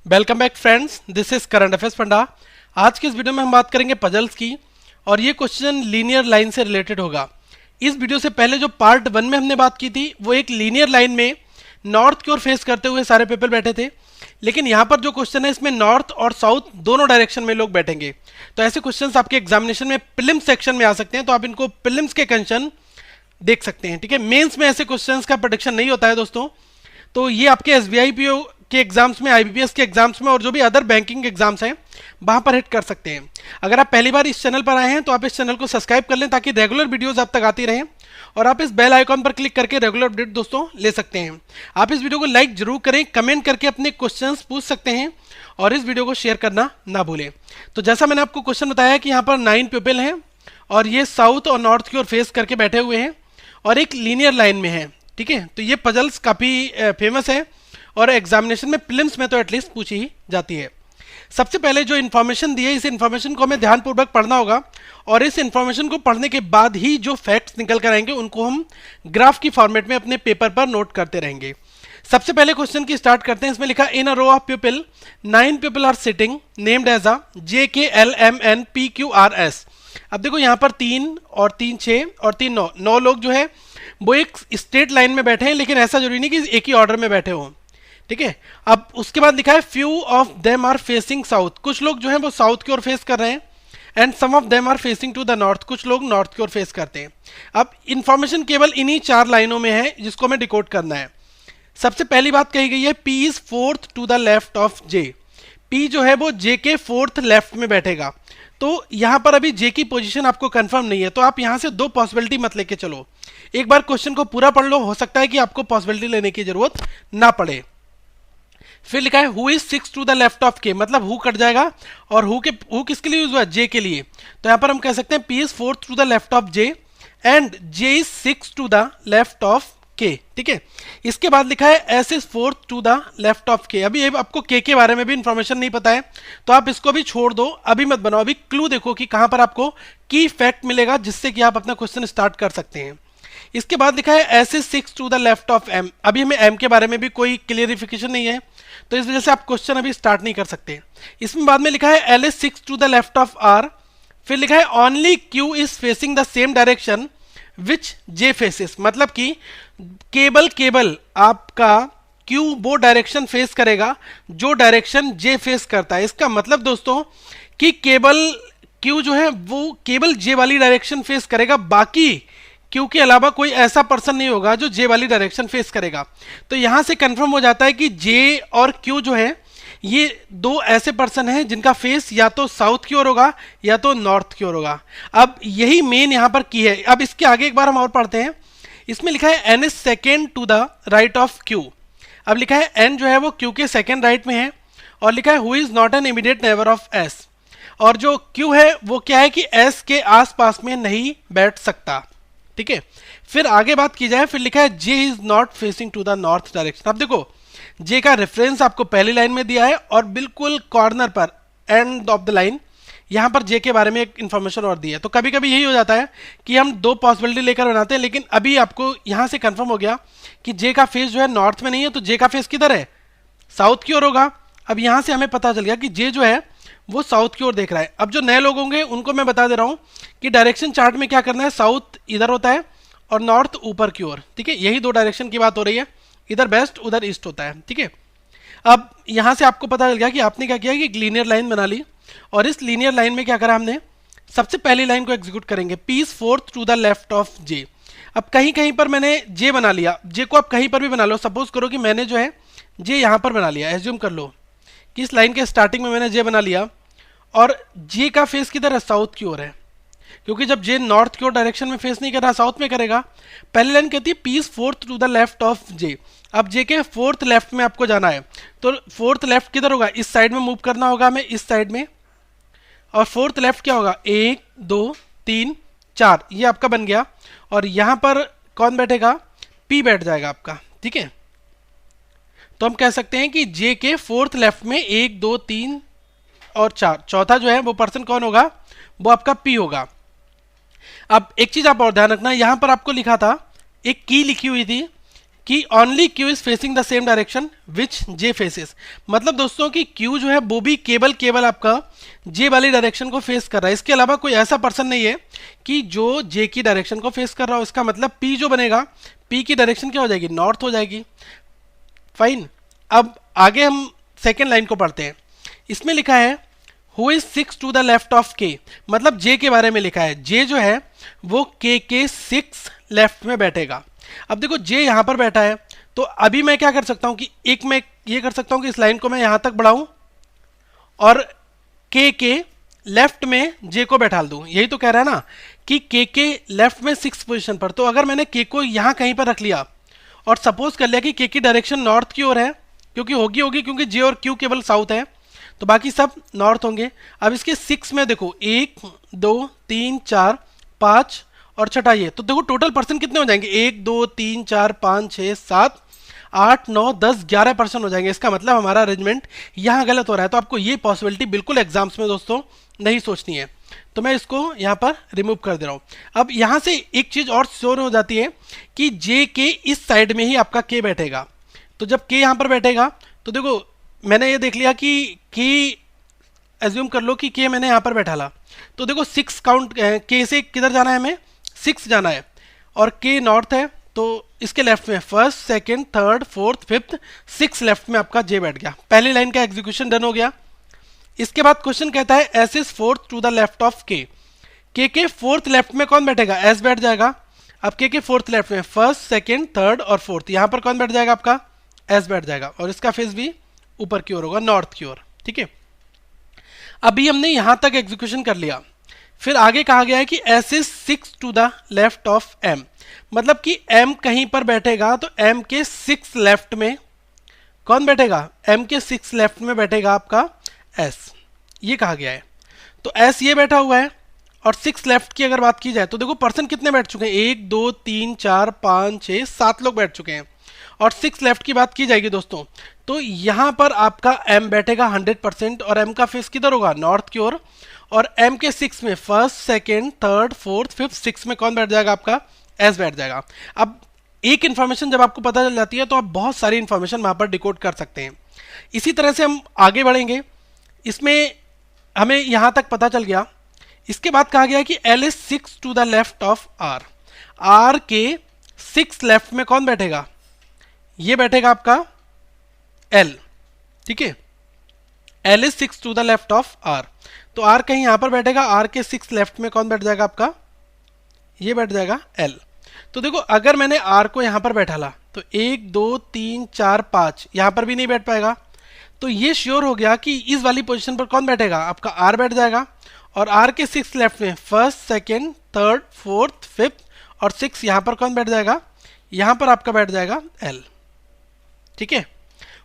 Welcome back friends, this is current affairs panda. आज की इस वीडियो में हम बात करेंगे पजल्स की और ये क्वेश्चन लीनियर लाइन से रिलेटेड होगा। इस वीडियो से पहले जो पार्ट 1 में हमने बात की थी वो एक लीनियर लाइन में नॉर्थ की ओर फेस करते हुए सारे पीपल बैठे थे, लेकिन यहाँ पर जो क्वेश्चन है इसमें नॉर्थ और साउथ दोनों डायरेक्शन में लोग बैठेंगे। तो ऐसे क्वेश्चंस आपके एग्जामिनेशन में प्रीलिम्स सेक्शन में आ सकते हैं, तो आप इनको प्रीलिम्स के क्वेश्चन देख सकते हैं। ठीक है, मेंस में ऐसे क्वेश्चंस का प्रेडिक्शन नहीं होता है दोस्तों। तो ये आपके एसबीआई पीओ के एग्जाम्स में, आईबीपीएस के एग्जाम्स में और जो भी अदर बैंकिंग एग्जाम्स हैं वहां पर हिट कर सकते हैं। अगर आप पहली बार इस चैनल पर आए हैं तो आप इस चैनल को सब्सक्राइब कर लें ताकि रेगुलर वीडियोस आप तक आती रहें, और आप इस बेल आइकॉन पर क्लिक करके रेगुलर अपडेट दोस्तों ले सकते हैं। आप इस वीडियो को लाइक जरूर करें, कमेंट करके अपने क्वेश्चंस पूछ सकते हैं और इस वीडियो को शेयर करना ना भूलें। तो जैसा मैंने आपको क्वेश्चन बताया कि यहाँ पर 9 पीपल हैं और ये साउथ और नॉर्थ की ओर फेस करके बैठे हुए हैं और एक लीनियर लाइन में है। ठीक है, तो ये पजल्स काफ़ी फेमस है और एग्जामिनेशन में प्रीलिम्स में तो एटलीस्ट पूछी ही जाती है। सबसे पहले जो इन्फॉर्मेशन दी है इस इन्फॉर्मेशन को हमें ध्यानपूर्वक पढ़ना होगा और इस इन्फॉर्मेशन को पढ़ने के बाद ही जो फैक्ट्स निकल कर आएंगे उनको हम ग्राफ की फॉर्मेट में अपने पेपर पर नोट करते रहेंगे। सबसे पहले क्वेश्चन की स्टार्ट करते हैं। इसमें लिखा in a row of people 9 people are sitting named as a JKLMNPQRS। अब देखो यहाँ पर 3 और 3 6 और 3 9 लोग जो है वो एक स्ट्रेट लाइन में बैठे हैं, लेकिन ऐसा जरूरी नहीं कि एक ही ऑर्डर में बैठे हों। ठीक है, अब उसके बाद लिखा है few of them are facing south. कुछ लोग जो हैं वो साउथ की ओर फेस कर रहे हैं and some of them are facing to the north. कुछ लोग नॉर्थ की ओर फेस करते हैं। अब इंफॉर्मेशन केवल इन्हीं 4 लाइनों में है जिसको हमें डिकोड करना है। सबसे पहली बात कही गई है P is 4th to the left of J। P जो है वो J के 4th लेफ्ट में बैठेगा। तो यहां पर अभी J की पोजीशन आपको कंफर्म नहीं है, तो आप यहां से 2 पॉसिबिलिटी मत लेके चलो। एक बार क्वेश्चन को पूरा पढ़ लो, हो सकता है कि आपको पॉसिबिलिटी लेने की जरूरत ना पड़े। फिर लिखा है who is 6 to the left of K, मतलब हु कट जाएगा और हु किसके लिए यूज हुआ, J के लिए। तो यहां पर हम कह सकते हैं P is 4th to the left of J and J is 6 to the left of K। ठीक है, इसके बाद लिखा है S is 4th to the left of K। अभी आपको K के बारे में भी इंफॉर्मेशन नहीं पता है तो आप इसको भी छोड़ दो, अभी मत बनाओ। अभी क्लू देखो कि कहां पर आपको की फैक्ट मिलेगा जिससे कि आप अपना क्वेश्चन स्टार्ट कर सकते हैं। इसके बाद लिखा है S is 6 to the left of M। अभी हमें M के बारे में भी कोई क्लियरिफिकेशन नहीं है, तो इस वजह से आप क्वेश्चन अभी स्टार्ट नहीं कर सकते। इसमें बाद में लिखा है L is 6 to the left of R। फिर लिखा है only Q is facing the same direction which J faces, मतलब कि केबल आपका Q वो डायरेक्शन फेस करेगा जो डायरेक्शन J फेस करता है। इसका मतलब दोस्तों कि केबल Q जो है वो केबल J वाली डायरेक्शन फेस करेगा, बाकी Q के अलावा कोई ऐसा पर्सन नहीं होगा जो J वाली डायरेक्शन फेस करेगा। तो यहां से कंफर्म हो जाता है कि J और Q जो है ये 2 ऐसे पर्सन हैं जिनका फेस या तो साउथ की ओर होगा या तो नॉर्थ की ओर होगा। अब यही मेन यहां पर की है। अब इसके आगे एक बार हम और पढ़ते हैं। इसमें लिखा है N is second to the right of Q। अब लिखा है N जो है वो Q के सेकेंड राइट में है और लिखा है who is not an immediate neighbour of S। और जो Q है वो क्या है कि S के आसपास में नहीं बैठ सकता। ठीक है, फिर आगे बात की जाए, फिर लिखा है J is not facing to the north direction. अब देखो J का रेफरेंस आपको पहली लाइन में दिया है और बिल्कुल कॉर्नर पर एंड ऑफ द लाइन यहां पर J के बारे में एक इंफॉर्मेशन और दी है। तो कभी कभी यही हो जाता है कि हम 2 पॉसिबिलिटी लेकर बनाते हैं, लेकिन अभी आपको यहां से कंफर्म हो गया कि J का फेस जो है नॉर्थ में नहीं है, तो J का फेस किधर है, साउथ की ओर होगा। अब यहां से हमें पता चल गया कि J जो है वो साउथ की ओर देख रहा है। अब जो नए लोग होंगे उनको मैं बता दे रहा हूं कि डायरेक्शन चार्ट में क्या करना है, साउथ इधर होता है और नॉर्थ ऊपर की ओर। ठीक है, यही 2 डायरेक्शन की बात हो रही है, इधर वेस्ट उधर ईस्ट होता है। ठीक है, अब यहां से आपको पता चल गया कि आपने क्या किया कि एक लीनियर लाइन बना ली और इस लीनियर लाइन में क्या करा हमने, सबसे पहली लाइन को एग्जीक्यूट करेंगे P is 4th to the left of J। अब कहीं कहीं पर मैंने J बना लिया, J को आप कहीं पर भी बना लो। सपोज करो कि मैंने जो है J यहां पर बना लिया, एज्यूम कर लो कि इस लाइन के स्टार्टिंग में मैंने J बना लिया और J का फेस किधर है, साउथ की ओर है, क्योंकि जब J नॉर्थ की ओर डायरेक्शन में फेस नहीं कर रहा साउथ में करेगा। पहली लाइन कहती है P is 4th to the left of J। अब J के 4th लेफ्ट में आपको जाना है, तो 4th लेफ्ट किधर होगा, इस साइड में मूव करना होगा हमें, इस साइड में। और 4th लेफ्ट क्या होगा, 1 2 3 4, ये आपका बन गया। और यहां पर कौन बैठेगा, P बैठ जाएगा आपका। ठीक है, तो हम कह सकते हैं कि J के 4th लेफ्ट में 1 2 3 और 4, चौथा जो है वो पर्सन कौन होगा, वो आपका P होगा। अब एक चीज आप और ध्यान रखना, यहां पर आपको लिखा था, एक की लिखी हुई थी कि only Q is facing the same direction which J faces. मतलब दोस्तों कि क्यू जो है वो भी केवल आपका जे वाली डायरेक्शन को फेस कर रहा है, इसके अलावा कोई ऐसा पर्सन नहीं है कि जो जे की डायरेक्शन को फेस कर रहा हो। इसका मतलब पी जो बनेगा, पी की डायरेक्शन क्या हो जाएगी, नॉर्थ हो जाएगी। फाइन। अब आगे हम सेकेंड लाइन को पढ़ते हैं। इसमें लिखा है who is 6 to the left of K, मतलब जे के बारे में लिखा है। जे जो है वो के 6 लेफ्ट में बैठेगा। अब देखो जे यहां पर बैठा है, तो अभी मैं क्या कर सकता हूं कि एक मैं ये कर सकता हूं कि इस लाइन को मैं यहां तक बढ़ाऊं और के लेफ्ट में जे को बैठा दूं। यही तो कह रहा है ना कि के लेफ्ट में 6 पोजीशन पर। तो अगर मैंने के को यहां कहीं पर रख लिया और सपोज कर लिया कि के की डायरेक्शन नॉर्थ की ओर है, क्योंकि होगी क्योंकि जे और क्यू केवल साउथ है, तो बाकी सब नॉर्थ होंगे। अब इसके 6 में देखो 1 2 3 4 5 और छठा ये, तो देखो टोटल पर्सन कितने हो जाएंगे, 1 2 3 4 5 6 7 8 9 10 11 पर्सन हो जाएंगे। इसका मतलब हमारा अरेंजमेंट यहाँ गलत हो रहा है। तो आपको ये पॉसिबिलिटी बिल्कुल एग्जाम्स में दोस्तों नहीं सोचनी है, तो मैं इसको यहाँ पर रिमूव कर दे रहा हूँ। अब यहाँ से एक चीज और श्योर हो जाती है कि जे के इस साइड में ही आपका के बैठेगा। तो जब के यहाँ पर बैठेगा तो देखो मैंने ये देख लिया कि एज्यूम कर लो कि के मैंने यहाँ पर बैठा ला, तो देखो 6 काउंट के से किधर जाना है, हमें 6 जाना है और के नॉर्थ है, तो इसके लेफ्ट में first second third fourth fifth 6 left में आपका जे बैठ गया। पहली लाइन का एग्जीक्यूशन डन हो गया। इसके बाद क्वेश्चन कहता है S is fourth to the left of K fourth left में कौन बैठेगा, एस बैठ जाएगा। अब के फोर्थ लेफ्ट में फर्स्ट सेकंड थर्ड और फोर्थ, यहां पर कौन बैठ जाएगा, आपका एस बैठ जाएगा और इसका फेस भी ऊपर की ओर होगा, नॉर्थ की ओर। ठीक है, अभी हमने यहां तक एग्जीक्यूशन कर लिया। फिर आगे कहा गया है कि S is 6 to the left of M, मतलब कि एम कहीं पर बैठेगा, तो एम के 6 लेफ्ट में कौन बैठेगा, एम के 6 लेफ्ट में बैठेगा आपका एस, ये कहा गया है। तो एस ये बैठा हुआ है और 6 लेफ्ट की अगर बात की जाए तो देखो पर्सन कितने बैठ चुके हैं, 1 2 3 4 5 6 7 लोग बैठ चुके हैं। और 6 लेफ्ट की बात की जाएगी दोस्तों, तो यहां पर आपका एम बैठेगा 100% और एम का फेस किधर होगा, नॉर्थ की ओर। और एम के 6 में first second third fourth fifth 6 में कौन बैठ जाएगा, आपका एस बैठ जाएगा। अब एक इंफॉर्मेशन जब आपको पता चल जाती है तो आप बहुत सारी इंफॉर्मेशन वहां पर डिकोड कर सकते हैं। इसी तरह से हम आगे बढ़ेंगे। इसमें हमें यहां तक पता चल गया। इसके बाद कहा गया कि L is 6 to the left of R, R के 6 लेफ्ट में कौन बैठेगा, ये बैठेगा आपका एल। ठीक है, L is 6 to the left of R, तो आर कहीं यहां पर बैठेगा, आर के 6 लेफ्ट में कौन बैठ जाएगा, आपका ये बैठ जाएगा एल। तो देखो अगर मैंने आर को यहां पर बैठा ला तो 1 2 3 4 5 यहां पर भी नहीं बैठ पाएगा, तो ये श्योर हो गया कि इस वाली पोजीशन पर कौन बैठेगा, आपका आर बैठ जाएगा। और आर के 6 लेफ्ट में first second third fourth fifth और 6 यहां पर कौन बैठ जाएगा, यहां पर आपका बैठ जाएगा एल। ठीक है,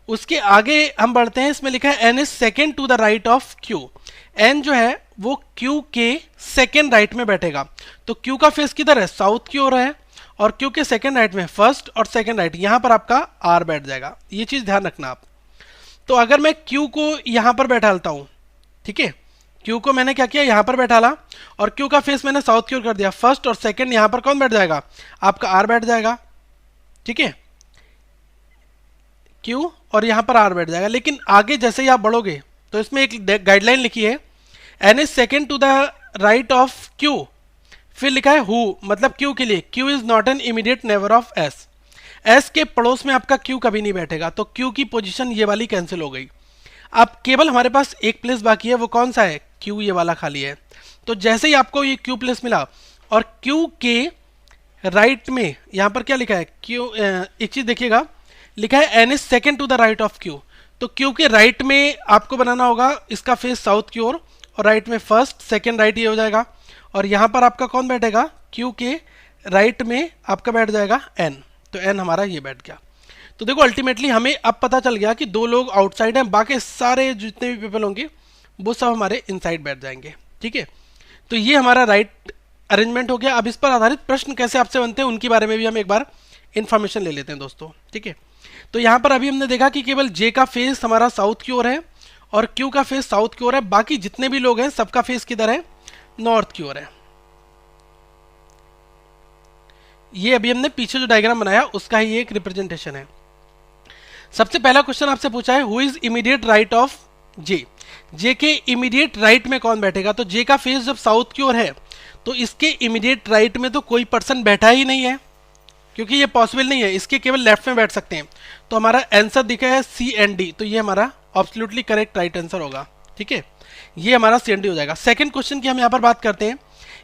उसके आगे हम बढ़ते हैं। इसमें लिखा है N is second to the right of Q, N जो है वो क्यू के सेकेंड राइट में बैठेगा। तो क्यू का फेस किधर है, साउथ की ओर है, और क्यू के सेकेंड राइट में फर्स्ट और सेकेंड राइट, यहां पर आपका आर बैठ जाएगा। ये चीज ध्यान रखना आप। तो अगर मैं क्यू को यहां पर बैठालता हूं, ठीक है, क्यू को मैंने क्या किया, यहां पर बैठाला और क्यू का फेस मैंने साउथ की ओर कर दिया, फर्स्ट और सेकेंड यहां पर कौन बैठ जाएगा, आपका आर बैठ जाएगा। ठीक है, क्यू और यहां पर आर बैठ जाएगा। लेकिन आगे जैसे ही आप बढ़ोगे तो इसमें एक गाइडलाइन लिखी है N is second to the right of Q, फिर लिखा है हु, मतलब क्यू के लिए Q is not an immediate neighbour of S, S के पड़ोस में आपका क्यू कभी नहीं बैठेगा। तो क्यू की पोजीशन ये वाली कैंसिल हो गई। अब केवल हमारे पास एक प्लेस बाकी है, वो कौन सा है, क्यू ये वाला खाली है। तो जैसे ही आपको ये क्यू प्लेस मिला और क्यू के राइट में यहां पर क्या लिखा है, क्यू, एक चीज देखिएगा, लिखा है N is second to the right of Q, तो क्यू के राइट में आपको बनाना होगा इसका फेस साउथ की ओर और राइट में फर्स्ट सेकेंड राइट ये हो जाएगा। और यहां पर आपका कौन बैठेगा, क्यू के राइट में आपका बैठ जाएगा एन, तो एन हमारा ये बैठ गया। तो देखो अल्टीमेटली हमें अब पता चल गया कि 2 लोग आउटसाइड हैं, बाकी सारे जितने भी पीपल होंगे वो सब हमारे इनसाइड बैठ जाएंगे। ठीक है, तो ये हमारा राइट अरेंजमेंट हो गया। अब इस पर आधारित प्रश्न कैसे आपसे बनते हैं उनके बारे में भी हम एक बार इंफॉर्मेशन ले लेते हैं दोस्तों। ठीक है, तो यहाँ पर अभी हमने देखा कि केवल जे का फेस हमारा साउथ की ओर है और क्यू का फेस साउथ की ओर है, बाकी जितने भी लोग हैं सबका फेस किधर है, नॉर्थ की ओर है। ये अभी हमने पीछे जो डायग्राम बनाया उसका ही एक रिप्रेजेंटेशन है। सबसे पहला क्वेश्चन आपसे पूछा है who is immediate right of J, J के इमीडिएट राइट में कौन बैठेगा। तो जे का फेस जब साउथ की ओर है तो इसके इमीडिएट राइट में तो कोई पर्सन बैठा ही नहीं है, क्योंकि ये पॉसिबल नहीं है, इसके केवल लेफ्ट में बैठ सकते हैं। तो हमारा आंसर दिखा है सी एंड डी, तो ये हमारा एब्सोल्युटली करेक्ट राइट आंसर होगा। ठीक है, ये हमारा सी एंड डी हो जाएगा। सेकंड क्वेश्चन की हम यहाँ पर बात करते हैं।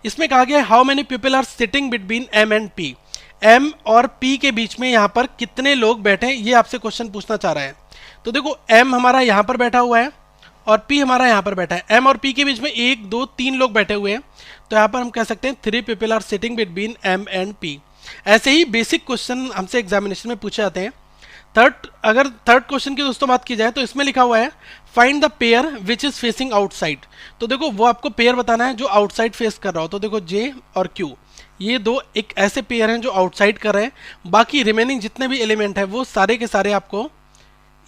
इसमें कहा गया how many people are sitting between M and P, M और पी के बीच में यहाँ पर कितने लोग बैठे हैं, ये आपसे क्वेश्चन पूछना चाह रहा है। तो देखो एम हमारा यहाँ पर बैठा हुआ है और पी हमारा यहाँ पर बैठा है। एम और पी के बीच में 1 2 3 लोग बैठे हुए हैं, तो यहाँ पर हम कह सकते हैं 3 people are sitting between M and P. ऐसे ही बेसिक क्वेश्चन हमसे एग्जामिनेशन में पूछे जाते हैं। अगर थर्ड क्वेश्चन की दोस्तों बात की जाए तो इसमें लिखा हुआ है find the pair which is facing outside. तो देखो वो आपको पेयर बताना है जो आउटसाइड फेस कर रहा हो। तो देखो जे और क्यू, ये दो एक ऐसे पेयर हैं जो आउटसाइड कर रहे हैं, बाकी रिमेनिंग जितने भी एलिमेंट है वो सारे के सारे आपको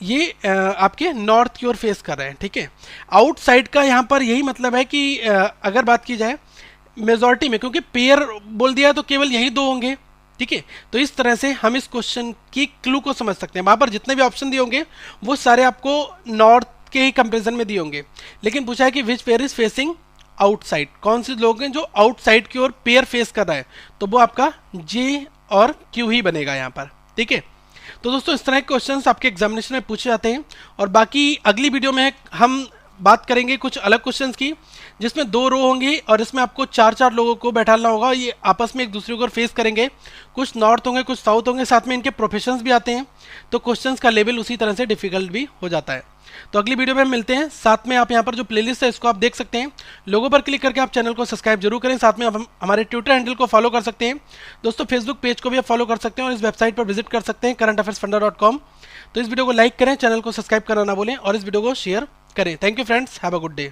ये आपके नॉर्थ की ओर फेस कर रहे हैं। ठीक है, आउटसाइड का यहाँ पर यही मतलब है कि अगर बात की जाए मेजॉरिटी में, क्योंकि पेयर बोल दिया है तो केवल यही दो होंगे। ठीक है, तो इस तरह से हम इस क्वेश्चन की क्लू को समझ सकते हैं। वहां पर जितने भी ऑप्शन दिए होंगे वो सारे आपको नॉर्थ के ही कंपेरिजन में दिए होंगे, लेकिन पूछा है कि which pair is facing outside, कौन से लोग हैं जो आउटसाइड की ओर पेयर फेस कर रहा है, तो वो आपका जे और क्यू ही बनेगा यहाँ पर। ठीक है, तो दोस्तों इस तरह के क्वेश्चंस आपके एग्जामिनेशन में पूछे जाते हैं। और बाकी अगली वीडियो में हम बात करेंगे कुछ अलग क्वेश्चंस की, जिसमें 2 रो होंगी और इसमें आपको 4-4 लोगों को बैठाना होगा। ये आपस में एक दूसरे को फेस करेंगे, कुछ नॉर्थ होंगे कुछ साउथ होंगे, साथ में इनके प्रोफेशंस भी आते हैं, तो क्वेश्चंस का लेवल उसी तरह से डिफिकल्ट भी हो जाता है। तो अगली वीडियो में हम मिलते हैं। साथ में आप यहाँ पर जो प्लेलिस्ट है इसको आप देख सकते हैं, लोगों पर क्लिक करके आप चैनल को सब्सक्राइब जरूर करें। साथ में आप हमारे ट्विटर हैंडल को फॉलो कर सकते हैं दोस्तों, फेसबुक पेज को भी आप फॉलो कर सकते हैं और इस वेबसाइट पर विजिट कर सकते हैं currentaffairsfunda.com। तो इस वीडियो को लाइक करें, चैनल को सब्सक्राइब करना ना भूलें और इस वीडियो को शेयर करें। Thank you friends, have a good day.